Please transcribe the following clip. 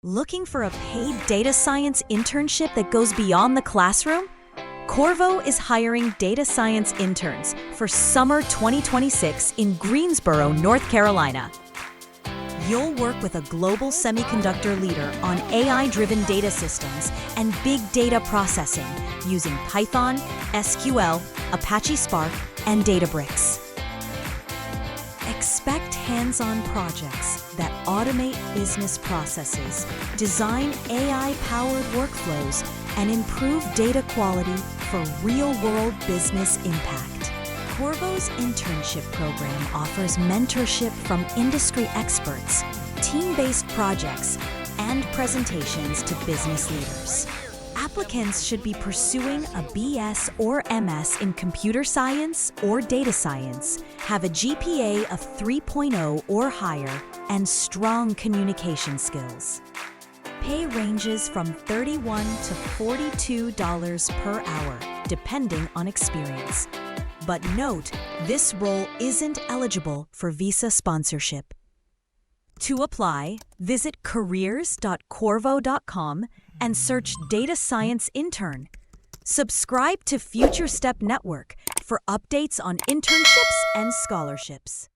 Looking for a paid data science internship that goes beyond the classroom? Qorvo is hiring data science interns for summer 2026 in Greensboro, North Carolina. You'll work with a global semiconductor leader on AI-driven data systems and big data processing using Python, SQL, Apache Spark, and Databricks. Expect hands-on projects that automate business processes, design AI-powered workflows, and improve data quality for real-world business impact. Qorvo's internship program offers mentorship from industry experts, team-based projects, and presentations to business leaders. Applicants should be pursuing a BS or MS in computer science or data science, have a GPA of 3.0 or higher, and strong communication skills. Pay ranges from $31 to $42 per hour, depending on experience. But note, this role isn't eligible for visa sponsorship. To apply, visit careers.qorvo.com and search Data Science Intern. Subscribe to Future Step Network for updates on internships and scholarships.